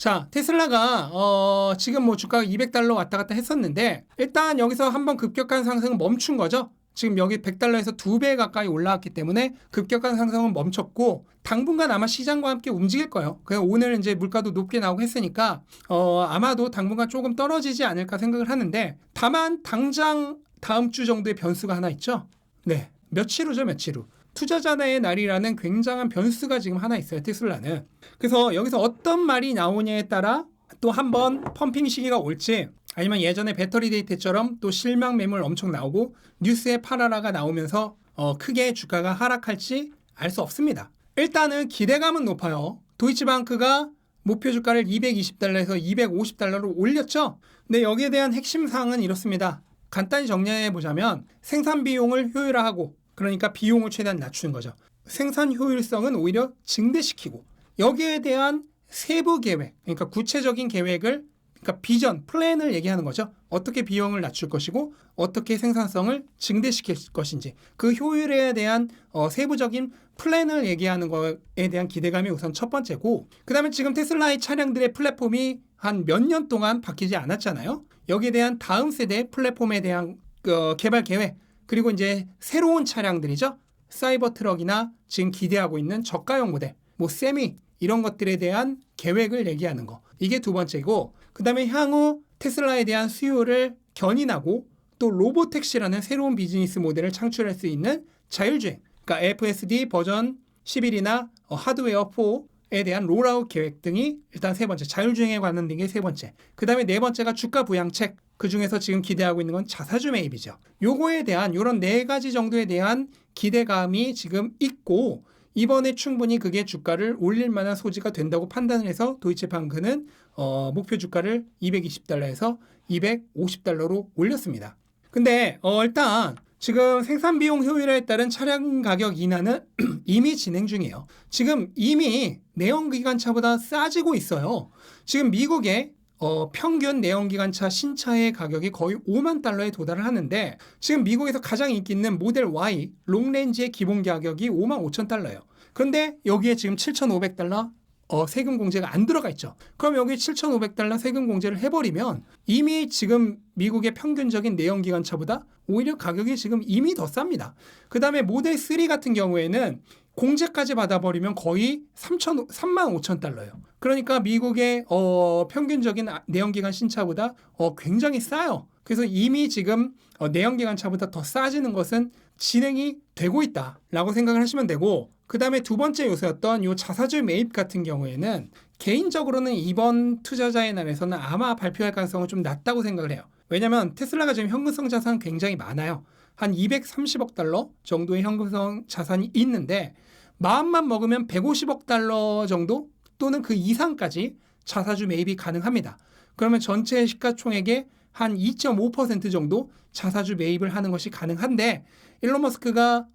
자, 테슬라가 지금 뭐 주가가 200달러 왔다 갔다 했었는데 일단 여기서 한번 급격한 상승은 멈춘 거죠. 지금 여기 100달러에서 2배 가까이 올라왔기 때문에 급격한 상승은 멈췄고 당분간 아마 시장과 함께 움직일 거예요. 그래서 오늘 이제 물가도 높게 나오고 했으니까 아마도 당분간 조금 떨어지지 않을까 생각을 하는데 다만 당장 다음 주 정도의 변수가 하나 있죠. 네, 며칠 후죠, 며칠 후. 투자자의 날이라는 굉장한 변수가 지금 하나 있어요, 테슬라는. 그래서 여기서 어떤 말이 나오냐에 따라 또 한번 펌핑 시기가 올지 아니면 예전에 배터리 데이트처럼 또 실망 매물 엄청 나오고 뉴스에 팔아라가 나오면서 크게 주가가 하락할지 알 수 없습니다. 일단은 기대감은 높아요. 도이치방크가 목표 주가를 220달러에서 250달러로 올렸죠. 근데 여기에 대한 핵심 사항은 이렇습니다. 간단히 정리해 보자면 생산 비용을 효율화하고 그러니까 비용을 최대한 낮추는 거죠. 생산 효율성은 오히려 증대시키고 여기에 대한 세부 계획, 그러니까 구체적인 계획을 그러니까 비전, 플랜을 얘기하는 거죠. 어떻게 비용을 낮출 것이고 어떻게 생산성을 증대시킬 것인지 그 효율에 대한 세부적인 플랜을 얘기하는 것에 대한 기대감이 우선 첫 번째고 그 다음에 지금 테슬라의 차량들의 플랫폼이 한 몇 년 동안 바뀌지 않았잖아요. 여기에 대한 다음 세대 플랫폼에 대한 개발 계획 그리고 이제 새로운 차량들이죠. 사이버 트럭이나 지금 기대하고 있는 저가형 모델, 뭐 세미 이런 것들에 대한 계획을 얘기하는 거. 이게 두 번째고 그 다음에 향후 테슬라에 대한 수요를 견인하고 또 로보택시라는 새로운 비즈니스 모델을 창출할 수 있는 자율주행. 그러니까 FSD 버전 11이나 하드웨어 4에 대한 롤아웃 계획 등이 일단 세 번째, 자율주행에 관련된 게 세 번째. 그 다음에 네 번째가 주가 부양책. 그 중에서 지금 기대하고 있는 건 자사주 매입이죠. 요거에 대한 요런 네 가지 정도에 대한 기대감이 지금 있고 이번에 충분히 그게 주가를 올릴 만한 소지가 된다고 판단을 해서 도이치방크는 목표 주가를 220달러에서 250달러로 올렸습니다. 근데 일단 지금 생산 비용 효율에 따른 차량 가격 인하는 이미 진행 중이에요. 지금 이미 내연기관차보다 싸지고 있어요. 지금 미국의 평균 내연기관차 신차의 가격이 거의 5만 달러에 도달을 하는데 지금 미국에서 가장 인기 있는 모델 Y 롱렌지의 기본 가격이 5만 5천 달러예요. 그런데 여기에 지금 7,500달러 세금 공제가 안 들어가 있죠. 그럼 여기 7,500달러 세금 공제를 해버리면 이미 지금 미국의 평균적인 내연기관차보다 오히려 가격이 지금 이미 더 쌉니다. 그 다음에 모델 3 같은 경우에는 공제까지 받아버리면 거의 3만 5천 달러예요. 그러니까 미국의 평균적인 내연기관 신차보다 굉장히 싸요. 그래서 이미 지금 내연기관 차보다 더 싸지는 것은 진행이 되고 있다라고 생각을 하시면 되고 그 다음에 두 번째 요소였던 이 자사주 매입 같은 경우에는 개인적으로는 이번 투자자의 날에서는 아마 발표할 가능성은 좀 낮다고 생각을 해요. 왜냐하면 테슬라가 지금 현금성 자산 굉장히 많아요. 한 230억 달러 정도의 현금성 자산이 있는데 마음만 먹으면 150억 달러 정도 또는 그 이상까지 자사주 매입이 가능합니다. 그러면 전체 시가총액의 한 2.5% 정도 자사주 매입을 하는 것이 가능한데 일론 머스크가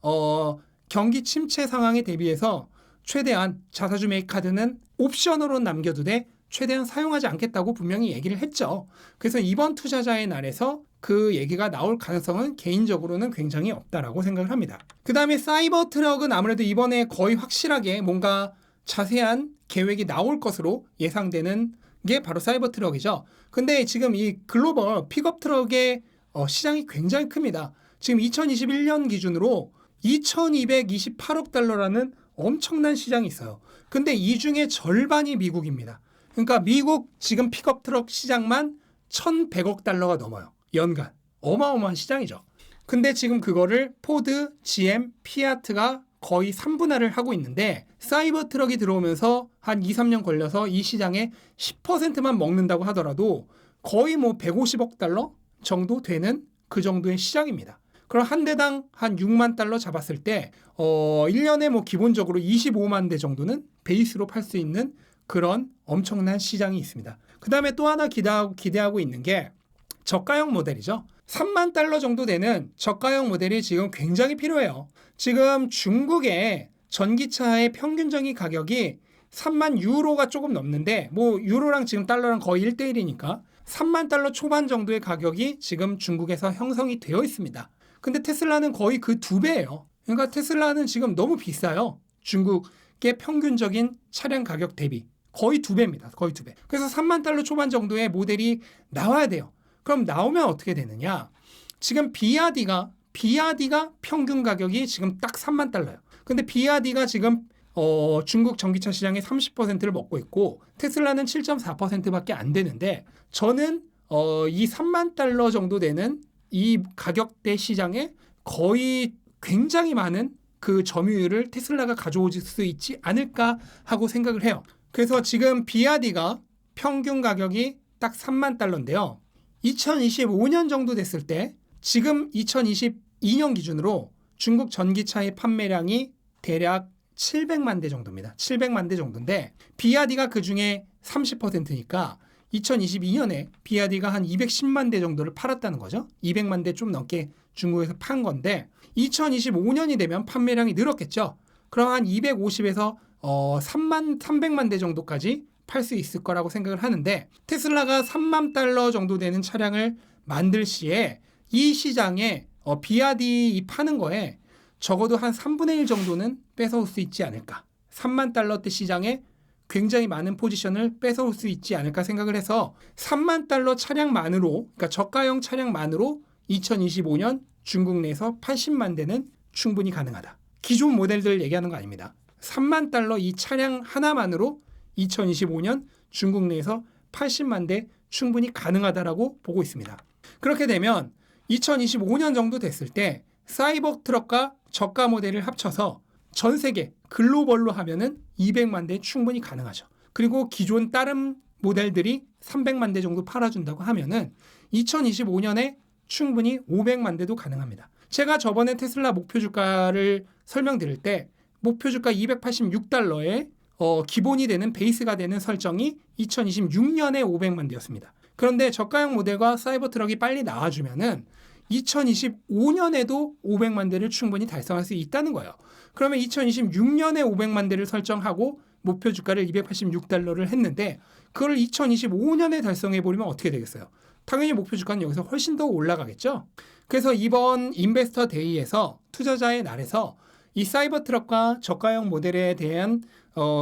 경기 침체 상황에 대비해서 최대한 자사주 매입 카드는 옵션으로 남겨두되 최대한 사용하지 않겠다고 분명히 얘기를 했죠. 그래서 이번 투자자의 날에서 그 얘기가 나올 가능성은 개인적으로는 굉장히 없다라고 생각을 합니다. 그 다음에 사이버 트럭은 아무래도 이번에 거의 확실하게 뭔가 자세한 계획이 나올 것으로 예상되는 게 바로 사이버 트럭이죠. 근데 지금 이 글로벌 픽업 트럭의 시장이 굉장히 큽니다. 지금 2021년 기준으로 2228억 달러라는 엄청난 시장이 있어요. 근데 이 중에 절반이 미국입니다. 그러니까 미국 지금 픽업 트럭 시장만 1,100억 달러가 넘어요. 연간. 어마어마한 시장이죠. 근데 지금 그거를 포드, GM, 피아트가 거의 3분할을 하고 있는데 사이버 트럭이 들어오면서 한 2, 3년 걸려서 이 시장의 10%만 먹는다고 하더라도 거의 뭐 150억 달러 정도 되는 그 정도의 시장입니다. 그럼 한 대당 한 6만 달러 잡았을 때 1년에 뭐 기본적으로 25만 대 정도는 베이스로 팔 수 있는 그런 엄청난 시장이 있습니다. 그 다음에 또 하나 기대하고 있는 게 저가형 모델이죠. 3만 달러 정도 되는 저가형 모델이 지금 굉장히 필요해요. 지금 중국의 전기차의 평균적인 가격이 3만 유로가 조금 넘는데 뭐 유로랑 지금 달러랑 거의 1대1이니까 3만 달러 초반 정도의 가격이 지금 중국에서 형성이 되어 있습니다. 근데 테슬라는 거의 그 2배예요. 그러니까 테슬라는 지금 너무 비싸요. 중국의 평균적인 차량 가격 대비 거의 2배입니다. 거의 2배. 그래서 3만 달러 초반 정도의 모델이 나와야 돼요. 그럼 나오면 어떻게 되느냐? 지금 BRD가 평균 가격이 지금 딱 3만 달러예요. 근데 BRD가 지금 중국 전기차 시장의 30%를 먹고 있고 테슬라는 7.4%밖에 안 되는데 저는 이 3만 달러 정도 되는 이 가격대 시장에 거의 굉장히 많은 그 점유율을 테슬라가 가져올 수 있지 않을까 하고 생각을 해요. 그래서 지금 BRD가 평균 가격이 딱 3만 달러인데요. 2025년 정도 됐을 때 지금 2022년 기준으로 중국 전기차의 판매량이 대략 700만 대 정도입니다. 700만 대 정도인데 BRD가 그중에 30%니까 2022년에 BRD가 한 210만 대 정도를 팔았다는 거죠. 200만 대 좀 넘게 중국에서 판 건데 2025년이 되면 판매량이 늘었겠죠. 그럼 한 250에서 300만 대 정도까지 팔 수 있을 거라고 생각을 하는데 테슬라가 3만 달러 정도 되는 차량을 만들 시에 이 시장에 BRD 파는 거에 적어도 한 3분의 1 정도는 뺏어올 수 있지 않을까. 3만 달러대 시장에 굉장히 많은 포지션을 뺏어올 수 있지 않을까 생각을 해서 3만 달러 차량만으로, 그러니까 저가형 차량만으로 2025년 중국 내에서 80만 대는 충분히 가능하다. 기존 모델들 얘기하는 거 아닙니다. 3만 달러 이 차량 하나만으로 2025년 중국 내에서 80만 대 충분히 가능하다라고 보고 있습니다. 그렇게 되면 2025년 정도 됐을 때 사이버 트럭과 저가 모델을 합쳐서 전 세계 글로벌로 하면은 200만 대 충분히 가능하죠. 그리고 기존 다른 모델들이 300만 대 정도 팔아준다고 하면은 2025년에 충분히 500만 대도 가능합니다. 제가 저번에 테슬라 목표 주가를 설명드릴 때 목표 주가 286달러에 기본이 되는 베이스가 되는 설정이 2026년에 500만 대였습니다. 그런데 저가형 모델과 사이버 트럭이 빨리 나와주면은 2025년에도 500만 대를 충분히 달성할 수 있다는 거예요. 그러면 2026년에 500만 대를 설정하고 목표 주가를 286달러를 했는데 그걸 2025년에 달성해버리면 어떻게 되겠어요? 당연히 목표 주가는 여기서 훨씬 더 올라가겠죠? 그래서 이번 인베스터 데이에서 투자자의 날에서 이 사이버 트럭과 저가형 모델에 대한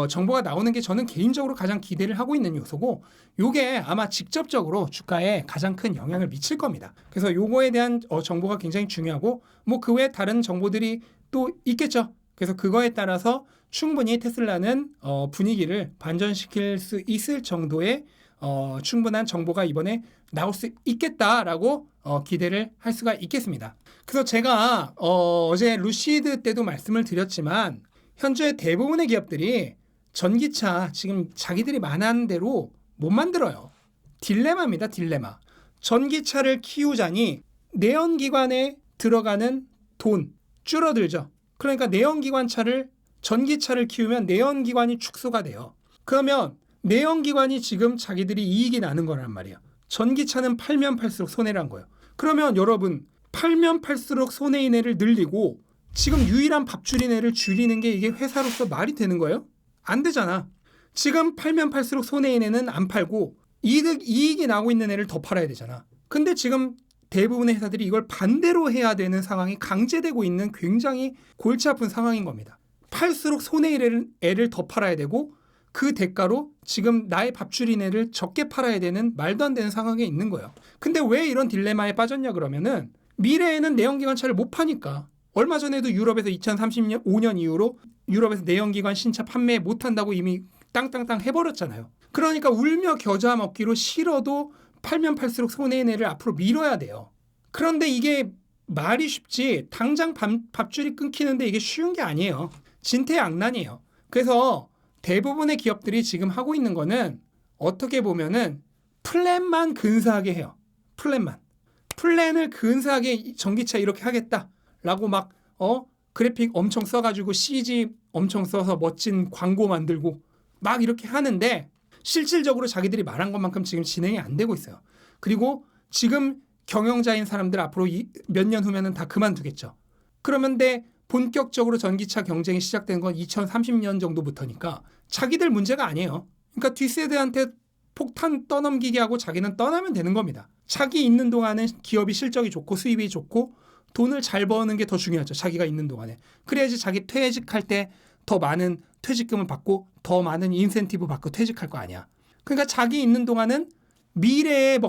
정보가 나오는 게 저는 개인적으로 가장 기대를 하고 있는 요소고 요게 아마 직접적으로 주가에 가장 큰 영향을 미칠 겁니다. 그래서 요거에 대한 정보가 굉장히 중요하고 뭐 그 외에 다른 정보들이 또 있겠죠. 그래서 그거에 따라서 충분히 테슬라는 분위기를 반전시킬 수 있을 정도의 충분한 정보가 이번에 나올 수 있겠다라고 기대를 할 수가 있겠습니다. 그래서 제가 어제 루시드 때도 말씀을 드렸지만 현재 대부분의 기업들이 전기차 지금 자기들이 말하는 대로 못 만들어요. 딜레마입니다. 딜레마. 전기차를 키우자니 내연기관에 들어가는 돈 줄어들죠. 그러니까 전기차를 키우면 내연기관이 축소가 돼요. 그러면 내연기관이 지금 자기들이 이익이 나는 거란 말이에요. 전기차는 팔면 팔수록 손해란 거예요. 그러면 여러분 팔면 팔수록 손해인해를 늘리고 지금 유일한 밥줄이네를 줄이는 게 이게 회사로서 말이 되는 거예요? 안 되잖아. 지금 팔면 팔수록 손해인해는 안 팔고 이익이 나고 있는 애를 더 팔아야 되잖아. 근데 지금 대부분의 회사들이 이걸 반대로 해야 되는 상황이 강제되고 있는 굉장히 골치 아픈 상황인 겁니다. 팔수록 손해인해를 더 팔아야 되고 그 대가로 지금 나의 밥줄이네를 적게 팔아야 되는 말도 안 되는 상황에 있는 거예요. 근데 왜 이런 딜레마에 빠졌냐 그러면은 미래에는 내연기관차를 못 파니까. 얼마 전에도 유럽에서 2035년 이후로 유럽에서 내연기관 신차 판매 못한다고 이미 땅땅땅 해버렸잖아요. 그러니까 울며 겨자 먹기로 싫어도 팔면 팔수록 손해인해를 앞으로 밀어야 돼요. 그런데 이게 말이 쉽지 당장 밥줄이 끊기는데 이게 쉬운 게 아니에요. 진퇴양난이에요. 그래서 대부분의 기업들이 지금 하고 있는 거는 어떻게 보면은 플랜만 근사하게 해요. 플랜을 근사하게 전기차 이렇게 하겠다라고 막 그래픽 엄청 써가지고 CG 엄청 써서 멋진 광고 만들고 막 이렇게 하는데 실질적으로 자기들이 말한 것만큼 지금 진행이 안 되고 있어요. 그리고 지금 경영자인 사람들 앞으로 몇 년 후면은 다 그만두겠죠. 그러면 본격적으로 전기차 경쟁이 시작된 건 2030년 정도부터니까 자기들 문제가 아니에요. 그러니까 뒷세대한테 폭탄 떠넘기게 하고 자기는 떠나면 되는 겁니다. 자기 있는 동안은 기업이 실적이 좋고 수입이 좋고 돈을 잘 버는 게 더 중요하죠. 자기가 있는 동안에. 그래야지 자기 퇴직할 때 더 많은 퇴직금을 받고 더 많은 인센티브 받고 퇴직할 거 아니야. 그러니까 자기 있는 동안은 미래에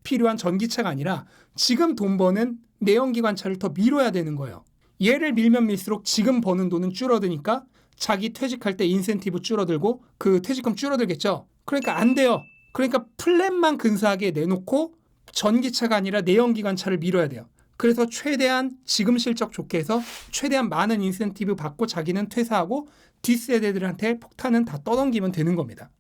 필요한 전기차가 아니라 지금 돈 버는 내연기관차를 더 밀어야 되는 거예요. 얘를 밀면 밀수록 지금 버는 돈은 줄어드니까 자기 퇴직할 때 인센티브 줄어들고 그 퇴직금 줄어들겠죠. 그러니까 안 돼요. 그러니까 플랜만 근사하게 내놓고 전기차가 아니라 내연기관차를 밀어야 돼요. 그래서 최대한 지금 실적 좋게 해서 최대한 많은 인센티브 받고 자기는 퇴사하고 뒷세대들한테 폭탄은 다 떠넘기면 되는 겁니다.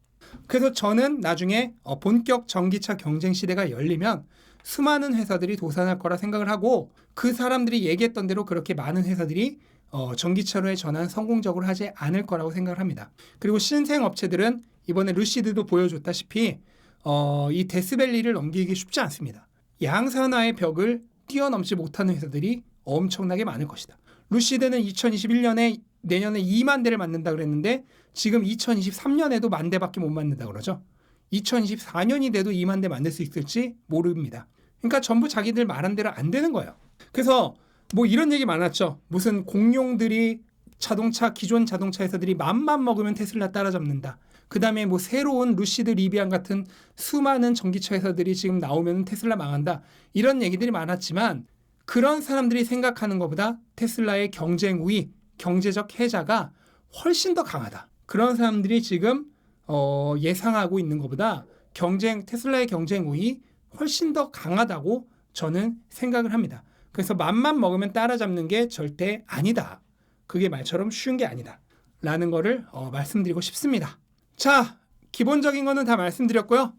그래서 저는 나중에 본격 전기차 경쟁 시대가 열리면 수많은 회사들이 도산할 거라 생각을 하고 그 사람들이 얘기했던 대로 그렇게 많은 회사들이 전기차로의 전환 성공적으로 하지 않을 거라고 생각을 합니다. 그리고 신생 업체들은 이번에 루시드도 보여줬다시피 이 데스밸리를 넘기기 쉽지 않습니다. 양산화의 벽을 뛰어넘지 못하는 회사들이 엄청나게 많을 것이다. 루시드는 2021년에 내년에 2만 대를 만든다 그랬는데 지금 2023년에도 1만 대밖에 못 만든다 그러죠. 2024년이 돼도 2만 대 만들 수 있을지 모릅니다. 그러니까 전부 자기들 말한 대로 안 되는 거예요. 그래서 뭐 이런 얘기 많았죠. 무슨 공룡들이 기존 자동차 회사들이 맘만 먹으면 테슬라 따라잡는다. 그 다음에 뭐 새로운 루시드 리비안 같은 수많은 전기차 회사들이 지금 나오면 테슬라 망한다. 이런 얘기들이 많았지만 그런 사람들이 생각하는 것보다 테슬라의 경쟁 우위, 경제적 해자가 훨씬 더 강하다. 그런 사람들이 지금 예상하고 있는 것보다 테슬라의 경쟁 우위 훨씬 더 강하다고 저는 생각을 합니다. 그래서 맘만 먹으면 따라잡는 게 절대 아니다. 그게 말처럼 쉬운 게 아니다. 라는 거를 말씀드리고 싶습니다. 자, 기본적인 거는 다 말씀드렸고요.